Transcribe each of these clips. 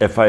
FI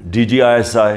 DGISI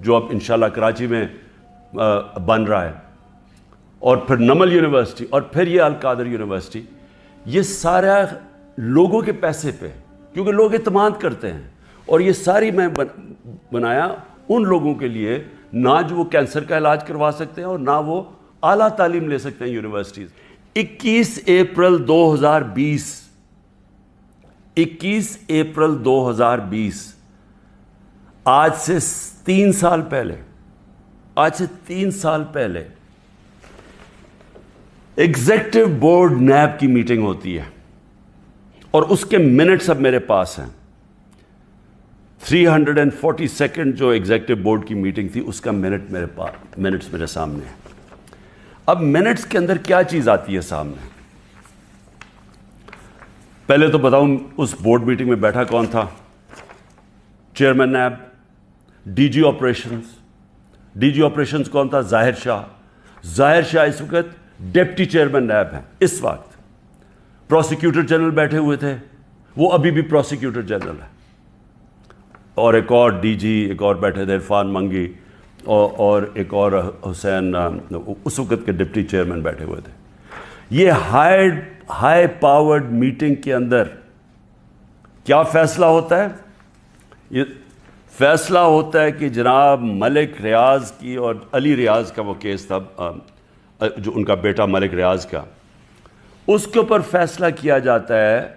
جو اب انشاءاللہ کراچی میں بن رہا ہے، اور پھر نمل یونیورسٹی، اور پھر یہ القادر یونیورسٹی، یہ سارا لوگوں کے پیسے پہ، کیونکہ لوگ اعتماد کرتے ہیں. اور یہ ساری میں بنایا ان لوگوں کے لیے، نہ جو وہ کینسر کا علاج کروا سکتے ہیں اور نہ وہ اعلیٰ تعلیم لے سکتے ہیں یونیورسٹیز. 21 اپریل 2020 آج سے 3 سال پہلے ایگزیکٹو بورڈ نیب کی میٹنگ ہوتی ہے، اور اس کے منٹس اب میرے پاس ہیں. 342 جو ایگزیکٹو بورڈ کی میٹنگ تھی، اس کا منٹس میرے سامنے ہیں. اب منٹس کے اندر کیا چیز آتی ہے سامنے؟ پہلے تو بتاؤں اس بورڈ میٹنگ میں بیٹھا کون تھا؟ Chairman NAB. ڈی جی آپریشنز کون تھا؟ ظاہر شاہ اس وقت ڈپٹی چیئرمین نیب ہیں اس وقت. پروسیکیوٹر جنرل بیٹھے ہوئے تھے، وہ ابھی بھی پروسیکیوٹر جنرل ہے. اور ایک اور ڈی جی، ایک اور بیٹھے تھے عرفان منگی، اور ایک اور حسین، اس وقت کے ڈپٹی چیئرمین بیٹھے ہوئے تھے. یہ ہائی پاورڈ میٹنگ کے اندر کیا فیصلہ ہوتا ہے؟ یہ فیصلہ ہوتا ہے کہ جناب ملک ریاض کی، اور علی ریاض کا وہ کیس تھا، جو ان کا بیٹا ملک ریاض کا، اس کے اوپر فیصلہ کیا جاتا ہے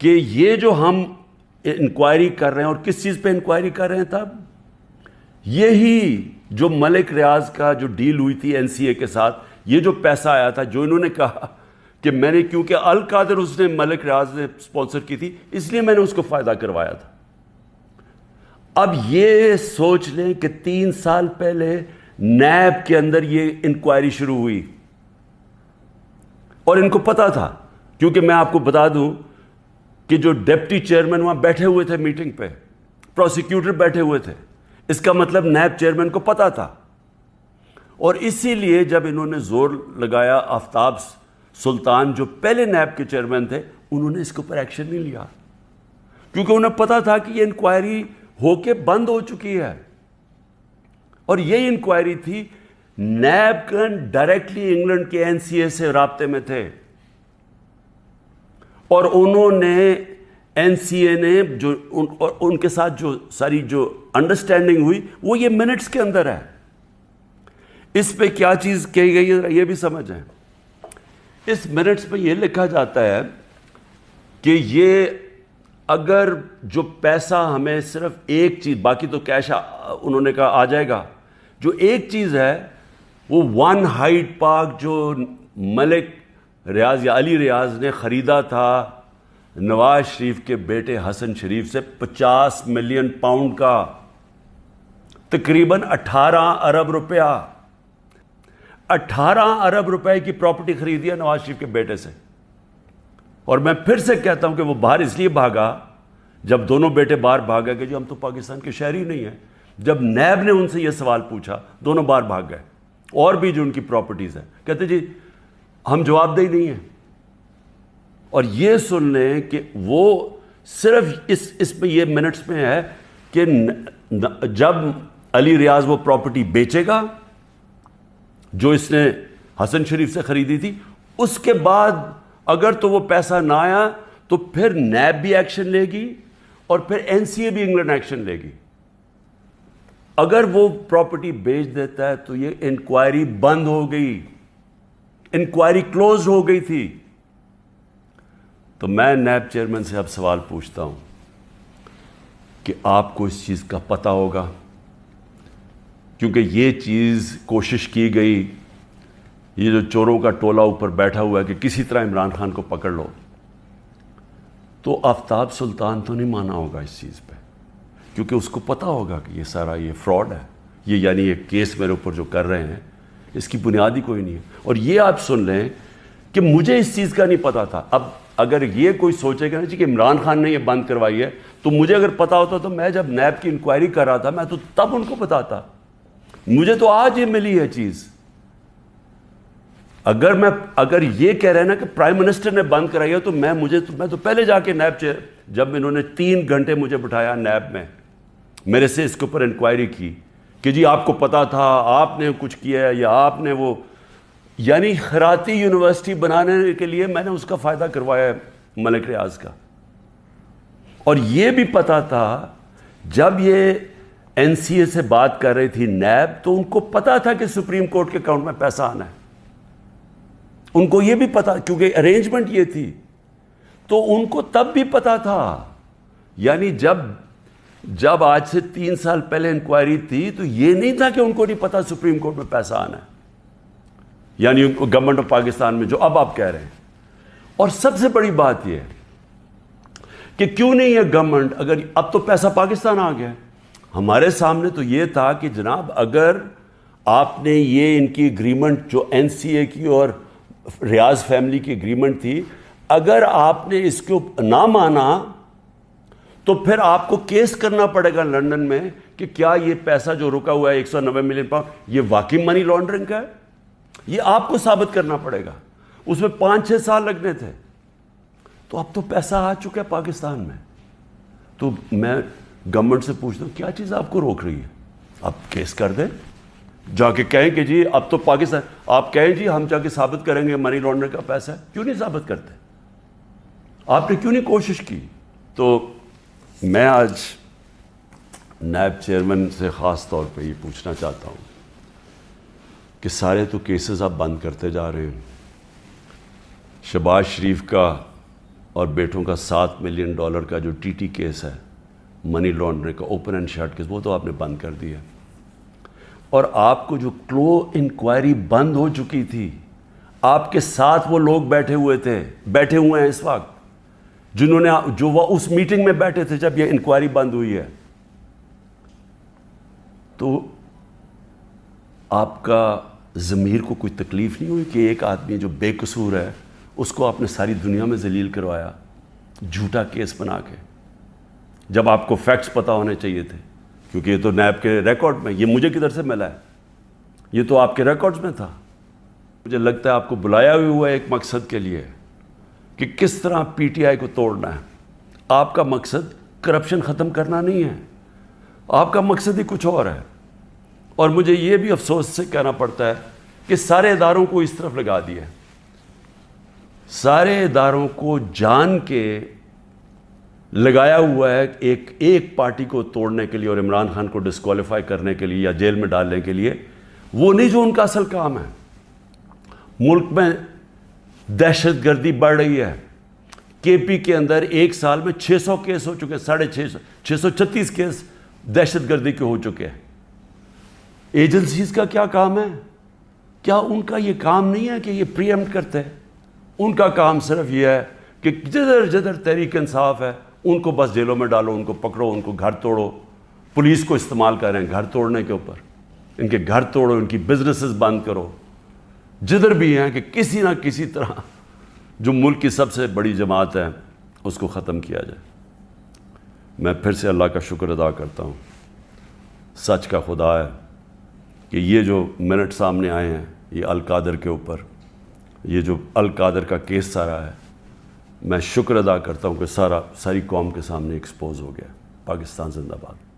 کہ یہ جو ہم انکوائری کر رہے ہیں، اور کس چیز پہ انکوائری کر رہے ہیں تب؟ یہی جو ملک ریاض کا جو ڈیل ہوئی تھی NCA کے ساتھ، یہ جو پیسہ آیا تھا، جو انہوں نے کہا کہ میں نے، کیونکہ القادر اس نے ملک ریاض نے سپانسر کی تھی، اس لیے میں نے اس کو فائدہ کروایا تھا. اب یہ سوچ لیں کہ 3 سال پہلے نیب کے اندر یہ انکوائری شروع ہوئی، اور ان کو پتا تھا، کیونکہ میں آپ کو بتا دوں کہ جو ڈپٹی چیئرمین وہاں بیٹھے ہوئے تھے میٹنگ پہ، پروسیکیوٹر بیٹھے ہوئے تھے، اس کا مطلب نیب چیئرمین کو پتا تھا. اور اسی لیے جب انہوں نے زور لگایا، آفتاب سلطان جو پہلے نیب کے چیئرمین تھے، انہوں نے اس کے اوپر ایکشن نہیں لیا، کیونکہ انہیں پتا تھا کہ یہ انکوائری ہو کے بند ہو چکی ہے. اور یہ انکوائری تھی، نیب ڈائریکٹلی انگلینڈ کے NCA سے رابطے میں تھے، اور انہوں نے NCA نے جو ان کے ساتھ جو ساری جو انڈرسٹینڈنگ ہوئی، وہ یہ منٹس کے اندر ہے. اس پہ کیا چیز کہی گئی ہے یہ بھی سمجھیں. اس منٹس پہ یہ لکھا جاتا ہے کہ یہ اگر جو پیسہ ہمیں صرف ایک چیز، باقی تو کیش انہوں نے کہا آ جائے گا، جو ایک چیز ہے وہ 1 ہائیڈ پارک جو ملک ریاض یا علی ریاض نے خریدا تھا نواز شریف کے بیٹے حسن شریف سے 50 ملین پاؤنڈ کا، تقریباً 18 ارب روپیہ، 18 ارب روپے کی پراپرٹی خریدی ہے نواز شریف کے بیٹے سے. اور میں پھر سے کہتا ہوں کہ وہ باہر اس لیے بھاگا، جب دونوں بیٹے باہر بھاگے کہ جو ہم تو پاکستان کے شہری نہیں ہیں. جب نیب نے ان سے یہ سوال پوچھا، دونوں باہر بھاگ گئے. اور بھی جو ان کی پراپرٹیز ہیں، کہتے جی ہم جواب دہی نہیں ہیں. اور یہ سن لیں کہ وہ صرف اس پہ یہ منٹس میں ہے کہ جب علی ریاض وہ پراپرٹی بیچے گا جو اس نے حسن شریف سے خریدی تھی، اس کے بعد اگر تو وہ پیسہ نہ آیا تو پھر نیب بھی ایکشن لے گی، اور پھر NCA بھی انگلینڈ ایکشن لے گی. اگر وہ پراپرٹی بیچ دیتا ہے تو یہ انکوائری بند ہو گئی، انکوائری کلوز ہو گئی تھی. تو میں نیب چیئرمین سے اب سوال پوچھتا ہوں کہ آپ کو اس چیز کا پتہ ہوگا، کیونکہ یہ چیز کوشش کی گئی، یہ جو چوروں کا ٹولہ اوپر بیٹھا ہوا ہے کہ کسی طرح عمران خان کو پکڑ لو، تو آفتاب سلطان تو نہیں مانا ہوگا اس چیز پہ، کیونکہ اس کو پتہ ہوگا کہ یہ سارا یہ فراڈ ہے، یہ یعنی یہ کیس میرے اوپر جو کر رہے ہیں اس کی بنیاد ہی کوئی نہیں ہے. اور یہ آپ سن لیں کہ مجھے اس چیز کا نہیں پتا تھا. اب اگر یہ کوئی سوچے گا نا جی کہ عمران خان نے یہ بند کروائی ہے، تو مجھے اگر پتا ہوتا تو میں جب نیب کی انکوائری کر رہا تھا میں تو تب ان کو بتاتا. مجھے تو آج یہ ملی ہے چیز. اگر یہ کہہ رہے ہیں نا کہ پرائم منسٹر نے بند کرائی ہے، تو میں تو پہلے جا کے نیب جب انہوں نے 3 گھنٹے مجھے بٹھایا نیب میں، میرے سے اس کے اوپر انکوائری کی کہ جی آپ کو پتا تھا، آپ نے کچھ کیا ہے، یا آپ نے وہ، یعنی خیراتی یونیورسٹی بنانے کے لیے میں نے اس کا فائدہ کروایا ہے ملک ریاض کا. اور یہ بھی پتا تھا جب یہ این سی اے سے بات کر رہی تھی نیب، تو ان کو پتا تھا کہ سپریم کورٹ کے اکاؤنٹ میں پیسہ آنا ہے. ان کو یہ بھی پتا، کیونکہ ارینجمنٹ یہ تھی، تو ان کو تب بھی پتا تھا. یعنی جب آج سے 3 سال پہلے انکوائری تھی تو یہ نہیں تھا کہ ان کو نہیں پتا سپریم کورٹ میں پیسہ آنا ہے، یعنی گورنمنٹ آف پاکستان میں جو اب آپ کہہ رہے ہیں. اور سب سے بڑی بات یہ ہے کہ کیوں نہیں ہے گورنمنٹ، اگر اب تو پیسہ پاکستان آ گیا. ہمارے سامنے تو یہ تھا کہ جناب اگر آپ نے یہ ان کی اگریمنٹ جو این سی اے کی اور ریاض فیملی کی اگریمنٹ تھی، اگر آپ نے اس کو نہ مانا تو پھر آپ کو کیس کرنا پڑے گا لندن میں کہ کیا یہ پیسہ جو رکا ہوا ہے 190 ملین پاؤنڈ یہ واقعی منی لانڈرنگ کا ہے. یہ آپ کو ثابت کرنا پڑے گا. اس میں 5-6 سال لگنے تھے. تو اب تو پیسہ آ چکا ہے پاکستان میں. تو میں گورنمنٹ سے پوچھتا ہوں کیا چیز آپ کو روک رہی ہے؟ آپ کیس کر دیں، جا کے کہیں کہ جی اب تو پاکستان، آپ کہیں جی ہم جا کے ثابت کریں گے منی لانڈرنگ کا پیسہ ہے. کیوں نہیں ثابت کرتے؟ آپ نے کیوں نہیں کوشش کی؟ تو میں آج نیب چیئرمین سے خاص طور پہ یہ پوچھنا چاہتا ہوں کہ سارے تو کیسز آپ بند کرتے جا رہے ہیں. شہباز شریف کا اور بیٹوں کا $7 ملین کا جو ٹی ٹی کیس ہے، منی لانڈرنگ کا اوپن اینڈ شٹ کیس، وہ تو آپ نے بند کر دیا. اور آپ کو جو کلو انکوائری بند ہو چکی تھی، آپ کے ساتھ وہ لوگ بیٹھے ہوئے ہیں اس وقت جنہوں نے جو وہ اس میٹنگ میں بیٹھے تھے جب یہ انکوائری بند ہوئی ہے. تو آپ کا ضمیر کو کوئی تکلیف نہیں ہوئی کہ ایک آدمی جو بے قصور ہے اس کو آپ نے ساری دنیا میں ذلیل کروایا جھوٹا کیس بنا کے، جب آپ کو فیکٹس پتہ ہونے چاہیے تھے؟ کیونکہ یہ تو نیب کے ریکارڈ میں، یہ مجھے کدھر سے ملا ہے؟ یہ تو آپ کے ریکارڈز میں تھا. مجھے لگتا ہے آپ کو بلایا ہوا ہے ایک مقصد کے لیے کہ کس طرح پی ٹی آئی کو توڑنا ہے. آپ کا مقصد کرپشن ختم کرنا نہیں ہے، آپ کا مقصد ہی کچھ اور ہے. اور مجھے یہ بھی افسوس سے کہنا پڑتا ہے کہ سارے اداروں کو اس طرف لگا دیا ہے، سارے اداروں کو جان کے لگایا ہوا ہے ایک پارٹی کو توڑنے کے لیے اور عمران خان کو ڈسکوالیفائی کرنے کے لیے یا جیل میں ڈالنے کے لیے. وہ نہیں جو ان کا اصل کام ہے. ملک میں دہشت گردی بڑھ رہی ہے. کے پی کے اندر ایک سال میں 600 کیس ہو چکے، 636 کیس دہشت گردی کے ہو چکے ہیں. ایجنسیز کا کیا کام ہے؟ کیا ان کا یہ کام نہیں ہے کہ یہ پری ایمپٹ کرتے ہیں؟ ان کا کام صرف یہ ہے کہ جدھر تحریک انصاف ہے ان کو بس جیلوں میں ڈالو، ان کو پکڑو، ان کو گھر توڑو. پولیس کو استعمال کریں گھر توڑنے کے اوپر، ان کے گھر توڑو، ان کی بزنسز بند کرو، جدھر بھی ہیں کہ کسی نہ کسی طرح جو ملک کی سب سے بڑی جماعت ہے اس کو ختم کیا جائے. میں پھر سے اللہ کا شکر ادا کرتا ہوں، سچ کا خدا ہے کہ یہ جو منٹ سامنے آئے ہیں یہ القادر کے اوپر، یہ جو القادر کا کیس سارا ہے، میں شکر ادا کرتا ہوں کہ ساری قوم کے سامنے ایکسپوز ہو گیا. پاکستان زندہ باد.